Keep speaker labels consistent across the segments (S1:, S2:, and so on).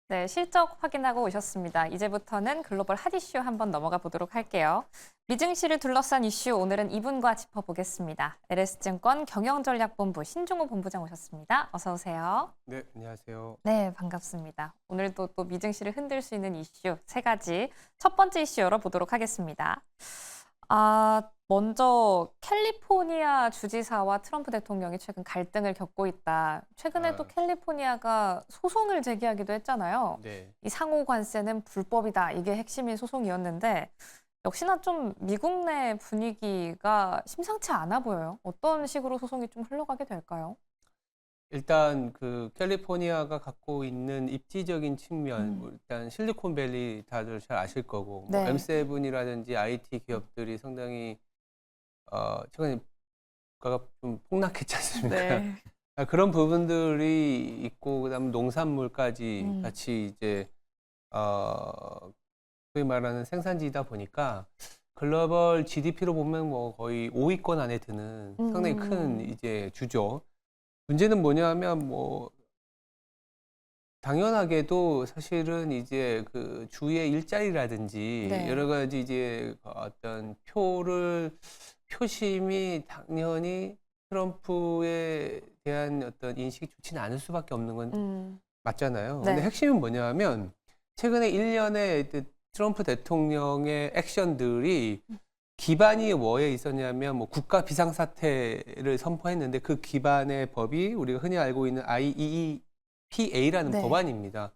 S1: 네, 실적 확인하고 오셨습니다. 이제부터는 글로벌 핫 이슈 한번 넘어가 보도록 할게요. 미증시를 둘러싼 이슈 오늘은 이분과 짚어보겠습니다. LS증권 경영전략본부 신종우 본부장 오셨습니다. 어서 오세요.
S2: 네, 안녕하세요.
S1: 네, 반갑습니다. 오늘도 또 미증시를 흔들 수 있는 이슈 세 가지. 첫 번째 이슈 열어보도록 하겠습니다. 먼저 캘리포니아 주지사와 트럼프 대통령이 최근 갈등을 겪고 있다. 최근에도 캘리포니아가 소송을 제기하기도 했잖아요.
S2: 네.
S1: 이 상호 관세는 불법이다. 이게 핵심인 소송이었는데 역시나 좀 미국 내 분위기가 심상치 않아 보여요. 어떤 식으로 소송이 좀 흘러가게 될까요?
S2: 일단 그 캘리포니아가 갖고 있는 입지적인 측면, 뭐 일단 실리콘밸리 다들 잘 아실 거고, 뭐
S1: 네.
S2: M7이라든지 IT 기업들이 상당히 최근에 물가가 좀 폭락했지 않습니까?
S1: 네.
S2: 그런 부분들이 있고, 그다음 농산물까지 같이 이제 소위 말하는 생산지이다 보니까 글로벌 GDP로 보면 뭐 거의 5위권 안에 드는 상당히 큰 이제 주죠. 문제는 뭐냐면 뭐 당연하게도 사실은 이제 그 주의 일자리라든지
S1: 네.
S2: 여러 가지 이제 어떤 표심이 당연히 트럼프에 대한 어떤 인식이 좋지는 않을 수밖에 없는 건 맞잖아요.
S1: 네.
S2: 근데 핵심은 뭐냐면 최근에 1년의 트럼프 대통령의 액션들이 기반이 뭐에 있었냐면 뭐 국가 비상사태를 선포했는데 그 기반의 법이 우리가 흔히 알고 있는 IEEPA라는
S1: 네.
S2: 법안입니다.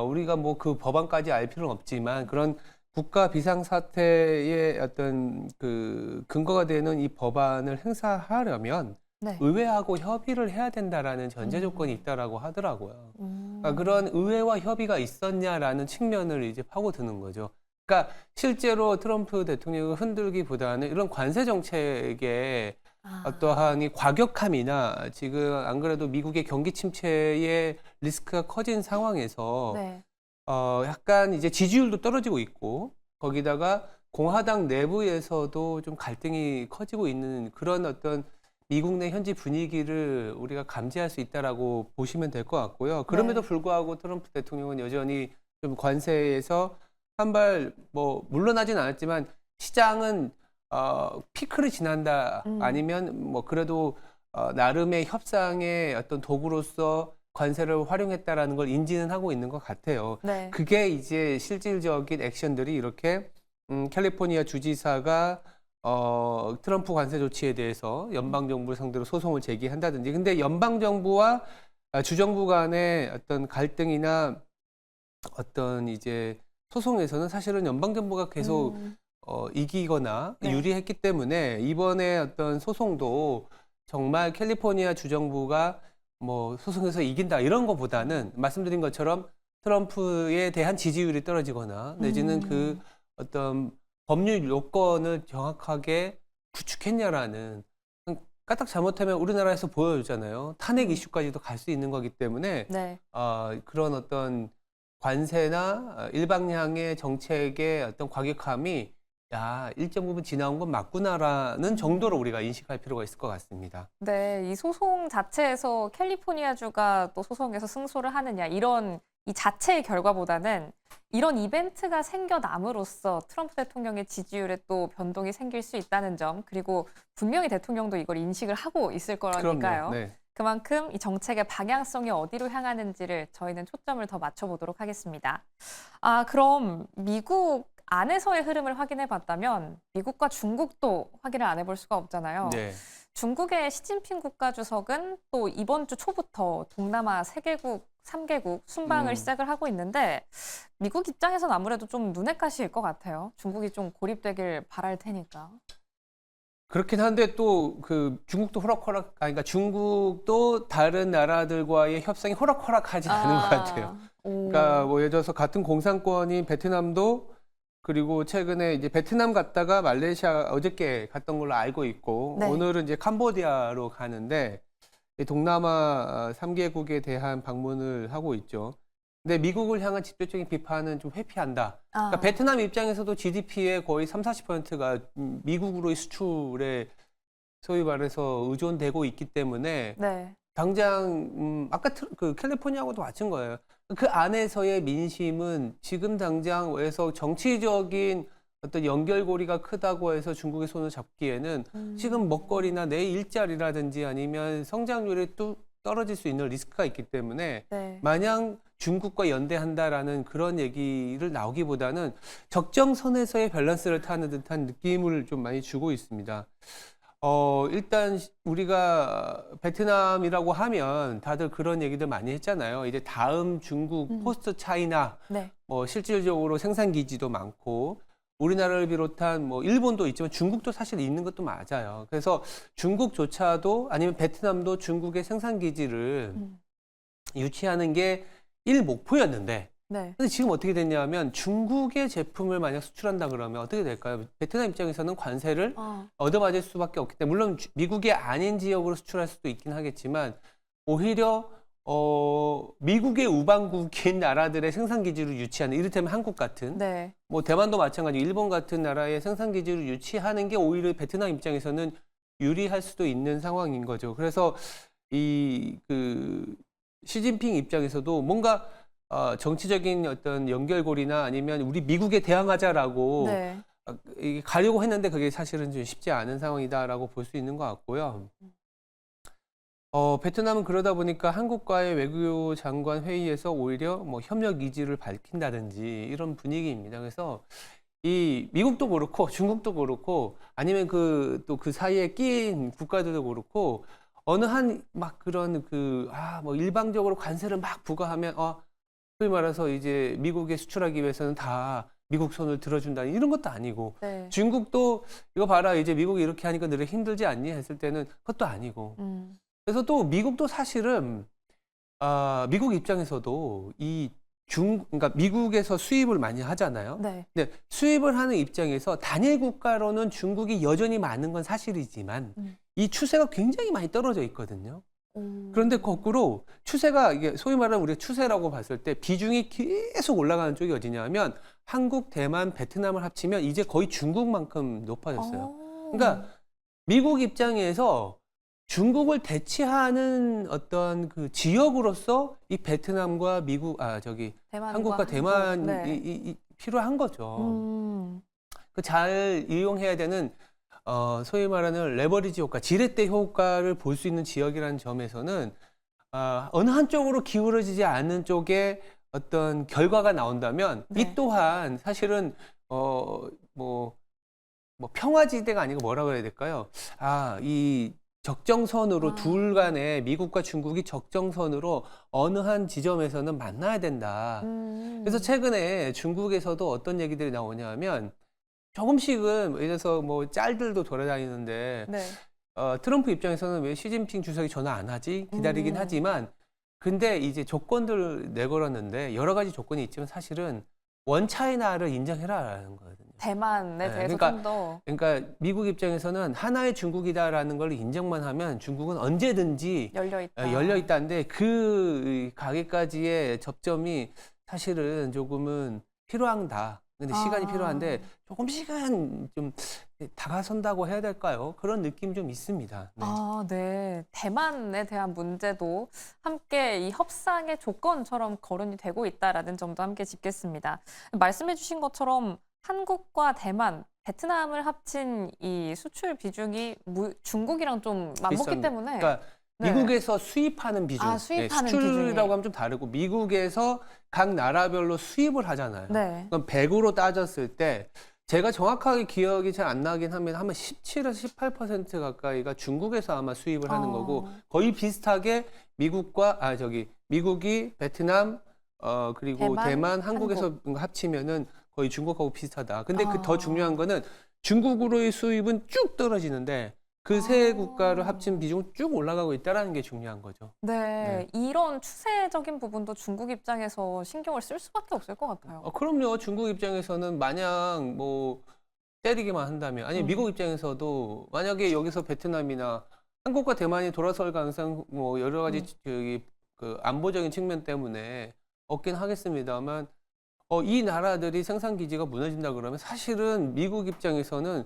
S2: 우리가 뭐 그 법안까지 알 필요는 없지만 그런 국가 비상사태의 어떤 그 근거가 되는 이 법안을 행사하려면
S1: 네.
S2: 의회하고 협의를 해야 된다라는 전제 조건이 있다라고 하더라고요. 그러니까 그런 의회와 협의가 있었냐라는 측면을 이제 파고드는 거죠. 그러니까 실제로 트럼프 대통령을 흔들기보다는 이런 관세 정책에 어떠한 이 과격함이나 지금 안 그래도 미국의 경기 침체의 리스크가 커진 상황에서
S1: 네.
S2: 약간 이제 지지율도 떨어지고 있고 거기다가 공화당 내부에서도 좀 갈등이 커지고 있는 그런 어떤 미국 내 현지 분위기를 우리가 감지할 수 있다라고 보시면 될 것 같고요. 그럼에도
S1: 네.
S2: 불구하고 트럼프 대통령은 여전히 좀 관세에서 한 발 뭐 물러나진 않았지만 시장은 피크를 지난다 아니면 뭐 그래도 나름의 협상의 어떤 도구로서 관세를 활용했다라는 걸 인지는 하고 있는 것 같아요.
S1: 네.
S2: 그게 이제 실질적인 액션들이 이렇게 캘리포니아 주지사가 트럼프 관세 조치에 대해서 연방 정부를 상대로 소송을 제기한다든지. 근데 연방 정부와 주정부 간의 어떤 갈등이나 어떤 이제 소송에서는 사실은 연방 정부가 계속 이기거나
S1: 네.
S2: 유리했기 때문에 이번에 어떤 소송도 정말 캘리포니아 주정부가 뭐 소송에서 이긴다 이런 거보다는 말씀드린 것처럼 트럼프에 대한 지지율이 떨어지거나 내지는 그 어떤 법률 요건을 정확하게 구축했냐라는 까딱 잘못하면 우리나라에서 보여주잖아요. 탄핵 이슈까지도 갈 수 있는 거기 때문에
S1: 네.
S2: 그런 어떤 관세나 일방향의 정책의 어떤 과격함이 야, 일정 부분 지나온 건 맞구나라는 정도로 우리가 인식할 필요가 있을 것 같습니다.
S1: 네, 이 소송 자체에서 캘리포니아주가 또 소송에서 승소를 하느냐 이런 이 자체의 결과보다는 이런 이벤트가 생겨남으로써 트럼프 대통령의 지지율에 또 변동이 생길 수 있다는 점, 그리고 분명히 대통령도 이걸 인식을 하고 있을 거라니까요.
S2: 그럼요. 네.
S1: 그만큼 이 정책의 방향성이 어디로 향하는지를 저희는 초점을 더 맞춰보도록 하겠습니다. 그럼 미국 안에서의 흐름을 확인해 봤다면 미국과 중국도 확인을 안 해볼 수가 없잖아요.
S2: 네.
S1: 중국의 시진핑 국가주석은 또 이번 주 초부터 동남아 3개국, 3개국 순방을 시작을 하고 있는데 미국 입장에선 아무래도 좀 눈엣 가시일 것 같아요. 중국이 좀 고립되길 바랄 테니까.
S2: 그렇긴 한데 또 그 중국도 그러니까 중국도 다른 나라들과의 협상이 호락호락하지 않은 것 같아요. 그러니까 뭐 예를 들어서 같은 공산권인 베트남도 그리고 최근에 이제 베트남 갔다가 말레이시아 어저께 갔던 걸로 알고 있고
S1: 네.
S2: 오늘은 이제 캄보디아로 가는데 이 동남아 3개국에 대한 방문을 하고 있죠. 근데 미국을 향한 직접적인 비판은 좀 회피한다. 그러니까 베트남 입장에서도 GDP의 거의 30~40%가 미국으로의 수출에 소위 말해서 의존되고 있기 때문에
S1: 네.
S2: 당장 아까 그 캘리포니아하고도 마찬 거예요. 그 안에서의 민심은 지금 당장에서 정치적인 어떤 연결고리가 크다고 해서 중국의 손을 잡기에는 지금 먹거리나 내 일자리라든지 아니면 성장률이 또 떨어질 수 있는 리스크가 있기 때문에
S1: 네.
S2: 마냥 중국과 연대한다라는 그런 얘기를 나오기보다는 적정선에서의 밸런스를 타는 듯한 느낌을 좀 많이 주고 있습니다. 일단 우리가 베트남이라고 하면 다들 그런 얘기들 많이 했잖아요. 이제 다음 중국 포스트 차이나
S1: 네.
S2: 뭐 실질적으로 생산 기지도 많고 우리나라를 비롯한 뭐 일본도 있지만 중국도 사실 있는 것도 맞아요. 그래서 중국조차도 아니면 베트남도 중국의 생산 기지를 유치하는 게 목표였는데
S1: 네.
S2: 근데 지금 어떻게 됐냐면 중국의 제품을 만약 수출한다 그러면 어떻게 될까요? 베트남 입장에서는 관세를 얻어맞을 수밖에 없기 때문에 물론 미국이 아닌 지역으로 수출할 수도 있긴 하겠지만 오히려 미국의 우방국인 나라들의 생산 기지를 유치하는 이를테면 한국 같은
S1: 네.
S2: 뭐 대만도 마찬가지 일본 같은 나라의 생산 기지를 유치하는 게 오히려 베트남 입장에서는 유리할 수도 있는 상황인 거죠. 그래서 시진핑 입장에서도 뭔가 정치적인 어떤 연결고리나 아니면 우리 미국에 대항하자라고
S1: 네.
S2: 가려고 했는데 그게 사실은 좀 쉽지 않은 상황이다라고 볼 수 있는 것 같고요. 베트남은 그러다 보니까 한국과의 외교 장관 회의에서 오히려 뭐 협력 의지를 밝힌다든지 이런 분위기입니다. 그래서 이 미국도 그렇고 중국도 그렇고 아니면 또 그 사이에 끼인 국가들도 그렇고 어느 한 막 그런 뭐 일방적으로 관세를 막 부과하면 소위 말해서 이제 미국에 수출하기 위해서는 다 미국 손을 들어준다는 이런 것도 아니고
S1: 네.
S2: 중국도 이거 봐라 이제 미국이 이렇게 하니까 너네 힘들지 않니 했을 때는 그것도 아니고 그래서 또 미국도 사실은 미국 입장에서도 그러니까 미국에서 수입을 많이 하잖아요.
S1: 네.
S2: 근데 수입을 하는 입장에서 단일 국가로는 중국이 여전히 많은 건 사실이지만 이 추세가 굉장히 많이 떨어져 있거든요. 그런데 거꾸로 추세가 이게 소위 말하는 우리가 추세라고 봤을 때 비중이 계속 올라가는 쪽이 어디냐면 한국, 대만, 베트남을 합치면 이제 거의 중국만큼 높아졌어요. 그러니까 미국 입장에서 중국을 대체하는 어떤 그 지역으로서 이 베트남과 한국과 대만이
S1: 네.
S2: 필요한 거죠. 잘 이용해야 되는 소위 말하는 레버리지 효과, 지렛대 효과를 볼 수 있는 지역이라는 점에서는 어느 한쪽으로 기울어지지 않는 쪽에 어떤 결과가 나온다면
S1: 네.
S2: 이 또한 사실은 뭐 평화지대가 아니고 뭐라고 해야 될까요? 이 적정선으로 둘 간에 미국과 중국이 적정선으로 어느 한 지점에서는 만나야 된다. 그래서 최근에 중국에서도 어떤 얘기들이 나오냐면 조금씩은 예를 들어서 뭐 짤들도 돌아다니는데
S1: 네.
S2: 트럼프 입장에서는 왜 시진핑 주석이 전화 안 하지? 기다리긴 하지만 근데 이제 조건들을 내걸었는데 여러 가지 조건이 있지만 사실은 원차이나를 인정해라라는 거거든요.
S1: 대만에 대해서
S2: 그러니까,
S1: 좀 더.
S2: 그러니까 미국 입장에서는 하나의 중국이다라는 걸 인정만 하면 중국은 언제든지
S1: 열려 있다.
S2: 열려 있다는데 그 가게까지의 접점이 사실은 조금은 필요하다. 근데 시간이 필요한데 조금씩은 좀 다가선다고 해야 될까요? 그런 느낌 좀 있습니다. 네.
S1: 네. 대만에 대한 문제도 함께 이 협상의 조건처럼 거론이 되고 있다라는 점도 함께 짚겠습니다. 말씀해 주신 것처럼 한국과 대만, 베트남을 합친 이 수출 비중이 중국이랑 좀 맞먹기
S2: 비슷합니다.
S1: 때문에
S2: 그러니까
S1: 네.
S2: 미국에서 수입하는 비중,
S1: 수입하는
S2: 수출이라고
S1: 비중이.
S2: 하면 좀 다르고 미국에서 각 나라별로 수입을 하잖아요.
S1: 네.
S2: 그럼 100으로 따졌을 때 제가 정확하게 기억이 잘 안 나긴 하면 아마 17에서 18% 가까이가 중국에서 아마 수입을 하는 거고 거의 비슷하게 미국이 베트남 그리고 대만, 한국에서 합치면은 거의 중국하고 비슷하다. 근데 더 중요한 거는 중국으로의 수입은 쭉 떨어지는데 그 세 국가를 합친 비중은 쭉 올라가고 있다는 게 중요한 거죠.
S1: 네. 이런 추세적인 부분도 중국 입장에서 신경을 쓸 수밖에 없을 것 같아요.
S2: 그럼요. 중국 입장에서는 마냥 뭐 때리기만 한다면 아니 미국 입장에서도 만약에 여기서 베트남이나 한국과 대만이 돌아설 가능성 뭐 여러 가지 그 안보적인 측면 때문에 없긴 하겠습니다만 이 나라들이 생산 기지가 무너진다 그러면 사실은 미국 입장에서는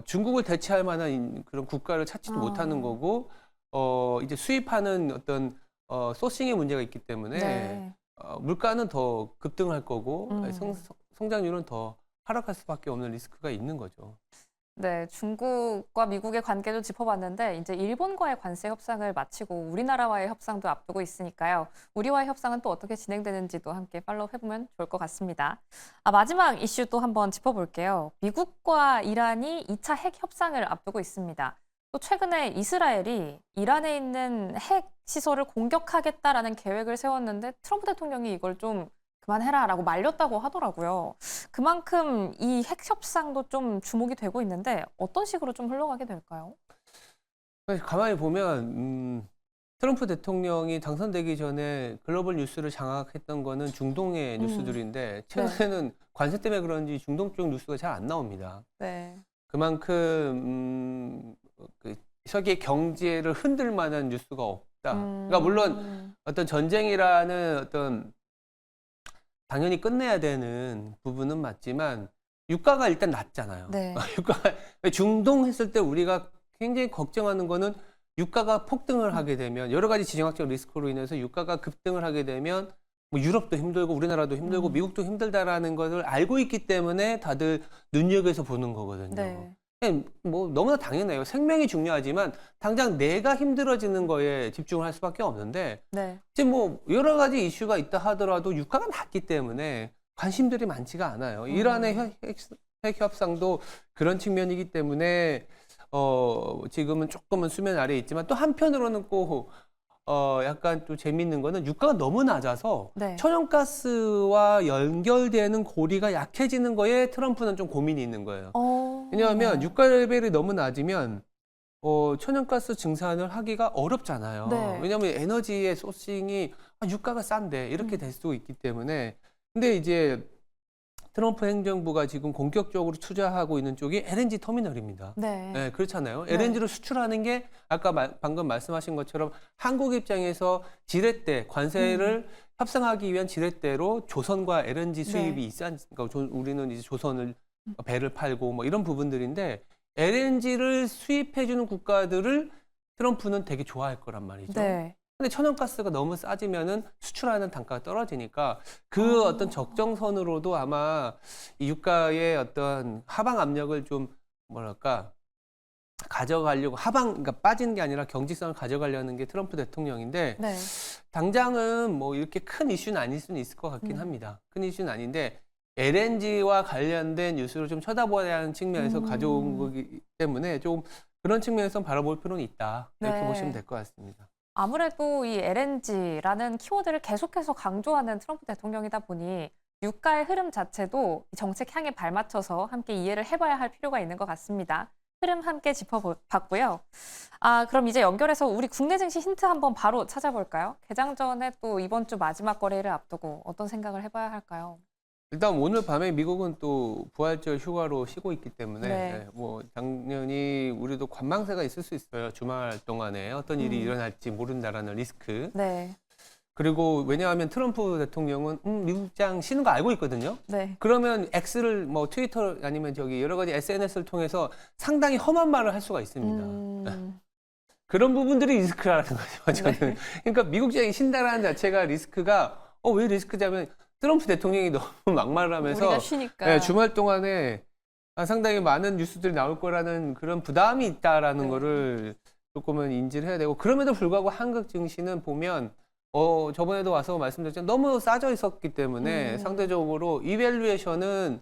S2: 중국을 대체할 만한 그런 국가를 찾지도 못하는 거고 이제 수입하는 어떤 소싱의 문제가 있기 때문에
S1: 네.
S2: 물가는 더 급등할 거고
S1: 음.
S2: 성장률은 더 하락할 수밖에 없는 리스크가 있는 거죠.
S1: 네, 중국과 미국의 관계도 짚어봤는데 이제 일본과의 관세 협상을 마치고 우리나라와의 협상도 앞두고 있으니까요. 우리와의 협상은 또 어떻게 진행되는지도 함께 팔로우 해보면 좋을 것 같습니다. 마지막 이슈 또 한번 짚어볼게요. 미국과 이란이 2차 핵 협상을 앞두고 있습니다. 또 최근에 이스라엘이 이란에 있는 핵 시설을 공격하겠다라는 계획을 세웠는데 트럼프 대통령이 이걸 좀 그만해라라고 말렸다고 하더라고요. 그만큼 이 핵 협상도 좀 주목이 되고 있는데 어떤 식으로 좀 흘러가게 될까요?
S2: 가만히 보면 트럼프 대통령이 당선되기 전에 글로벌 뉴스를 장악했던 거는 중동의 뉴스들인데 최근에는 관세 때문에 그런지 중동 쪽 뉴스가 잘 안 나옵니다.
S1: 네.
S2: 그만큼 그 세계 경제를 흔들 만한 뉴스가 없다. 그러니까 물론 어떤 전쟁이라는 어떤 당연히 끝내야 되는 부분은 맞지만 유가가 일단 낮잖아요.
S1: 네.
S2: 유가가 중동 했을 때 우리가 굉장히 걱정하는 거는 유가가 폭등을 하게 되면 여러 가지 지정학적 리스크로 인해서 유가가 급등을 하게 되면 뭐 유럽도 힘들고 우리나라도 힘들고 미국도 힘들다라는 것을 알고 있기 때문에 다들 눈여겨서 보는 거거든요.
S1: 네.
S2: 뭐 너무나 당연해요. 생명이 중요하지만 당장 내가 힘들어지는 거에 집중을 할 수밖에 없는데
S1: 네.
S2: 이제 뭐 여러 가지 이슈가 있다 하더라도 유가가 낮기 때문에 관심들이 많지가 않아요. 이란의 핵 협상도 그런 측면이기 때문에 지금은 조금은 수면 아래에 있지만 또 한편으로는 꼭 약간 또 재밌는 거는 유가가 너무 낮아서
S1: 네.
S2: 천연가스와 연결되는 고리가 약해지는 거에 트럼프는 좀 고민이 있는 거예요. 왜냐하면 유가 레벨이 너무 낮으면 천연가스 증산을 하기가 어렵잖아요.
S1: 네.
S2: 왜냐하면 에너지의 소싱이 유가가 싼데 이렇게 될 수 있기 때문에. 근데 이제 트럼프 행정부가 지금 본격적으로 투자하고 있는 쪽이 LNG 터미널입니다.
S1: 네.
S2: 네, 그렇잖아요.
S1: 네.
S2: LNG를 수출하는 게 아까 방금 말씀하신 것처럼 한국 입장에서 지렛대, 관세를 협상하기 위한 지렛대로 조선과 LNG 수입이
S1: 네.
S2: 있지 않습니까? 우리는 이제 조선을 배를 팔고 뭐 이런 부분들인데 LNG를 수입해주는 국가들을 트럼프는 되게 좋아할 거란 말이죠.
S1: 네.
S2: 근데 천연가스가 너무 싸지면은 수출하는 단가가 떨어지니까 그 어떤 적정선으로도 아마 이 유가의 어떤 하방 압력을 좀 뭐랄까 가져가려고 그러니까 빠지는 게 아니라 경직성을 가져가려는 게 트럼프 대통령인데
S1: 네.
S2: 당장은 뭐 이렇게 큰 이슈는 아닐 수는 있을 것 같긴 합니다. 큰 이슈는 아닌데 LNG와 관련된 뉴스를 좀 쳐다봐야 하는 측면에서 가져온 거기 때문에 좀 그런 측면에서 바라볼 필요는 있다. 이렇게
S1: 네.
S2: 보시면 될 것 같습니다.
S1: 아무래도 이 LNG라는 키워드를 계속해서 강조하는 트럼프 대통령이다 보니 유가의 흐름 자체도 정책 향에 발맞춰서 함께 이해를 해봐야 할 필요가 있는 것 같습니다. 흐름 함께 짚어봤고요. 그럼 이제 연결해서 우리 국내 증시 힌트 한번 바로 찾아볼까요? 개장 전에 또 이번 주 마지막 거래를 앞두고 어떤 생각을 해봐야 할까요?
S2: 일단 오늘 밤에 미국은 또 부활절 휴가로 쉬고 있기 때문에
S1: 네.
S2: 뭐 당연히 우리도 관망세가 있을 수 있어요. 주말 동안에 어떤 일이 일어날지 모른다라는 리스크.
S1: 네.
S2: 그리고 왜냐하면 트럼프 대통령은 미국장 쉬는 거 알고 있거든요.
S1: 네.
S2: 그러면 X를 뭐 트위터 아니면 저기 여러 가지 SNS를 통해서 상당히 험한 말을 할 수가 있습니다. 그런 부분들이 리스크라는 거죠. 저는. 그러니까 미국장이 쉰다라는 자체가 리스크가 왜 리스크냐면 트럼프 대통령이 너무 막말을 하면서
S1: 우리가 쉬니까.
S2: 네, 주말 동안에 상당히 많은 뉴스들이 나올 거라는 그런 부담이 있다라는
S1: 네.
S2: 거를 조금은 인지를 해야 되고 그럼에도 불구하고 한국 증시는 보면 저번에도 와서 말씀드렸지만 너무 싸져 있었기 때문에 상대적으로 이밸류에이션은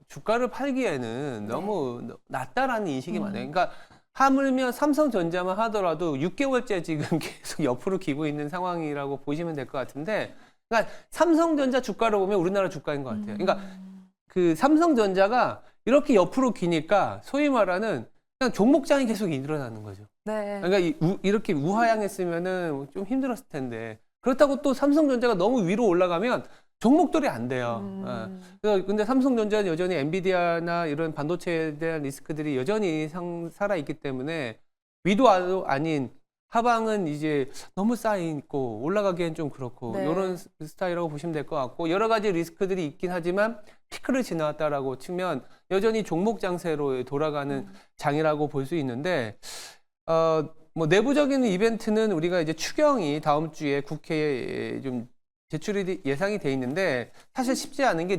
S2: 주가를 팔기에는 너무 낮다라는 인식이 많아요. 그러니까 하물며 삼성전자만 하더라도 6개월째 지금 계속 옆으로 기고 있는 상황이라고 보시면 될 것 같은데 그러니까 삼성전자 주가로 보면 우리나라 주가인 것 같아요. 그러니까 그 삼성전자가 이렇게 옆으로 기니까 소위 말하는 그냥 종목장이 계속 일어나는 거죠.
S1: 네.
S2: 그러니까 이렇게 우하향했으면은 좀 힘들었을 텐데 그렇다고 또 삼성전자가 너무 위로 올라가면 종목들이 안 돼요. 그래서 근데 삼성전자는 여전히 엔비디아나 이런 반도체에 대한 리스크들이 여전히 살아 있기 때문에 위도 아닌 하방은 이제 너무 쌓여있고 올라가기엔 좀 그렇고
S1: 네.
S2: 이런 스타일이라고 보시면 될 것 같고 여러 가지 리스크들이 있긴 하지만 피크를 지나왔다라고 치면 여전히 종목 장세로 돌아가는 장이라고 볼 수 있는데 뭐 내부적인 이벤트는 우리가 이제 추경이 다음 주에 국회에 좀 제출이 예상이 돼 있는데 사실 쉽지 않은 게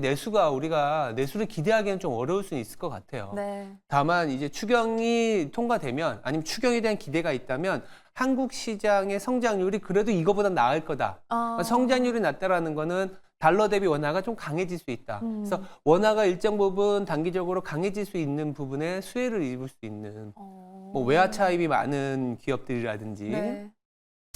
S2: 우리가 내수를 기대하기는 좀 어려울 수는 있을 것 같아요.
S1: 네.
S2: 다만 이제 추경이 통과되면 아니면 추경에 대한 기대가 있다면 한국 시장의 성장률이 그래도 이거보다 나을 거다. 성장률이 낮다라는 거는 달러 대비 원화가 좀 강해질 수 있다. 그래서 원화가 일정 부분 단기적으로 강해질 수 있는 부분에 수혜를 입을 수 있는 뭐 외화 차입이 많은 기업들이라든지
S1: 네.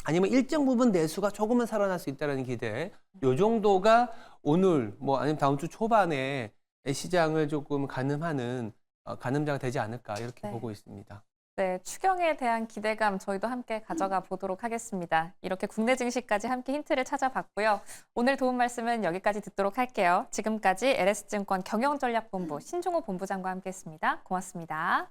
S2: 아니면 일정 부분 내수가 조금은 살아날 수 있다는 기대. 요 정도가 오늘 뭐 아니면 다음 주 초반에 시장을 조금 가늠하는 가늠자가 되지 않을까 이렇게
S1: 네.
S2: 보고 있습니다.
S1: 네, 추경에 대한 기대감 저희도 함께 가져가 보도록 하겠습니다. 이렇게 국내 증시까지 함께 힌트를 찾아봤고요. 오늘 도움 말씀은 여기까지 듣도록 할게요. 지금까지 LS증권 경영전략본부 신종호 본부장과 함께했습니다. 고맙습니다.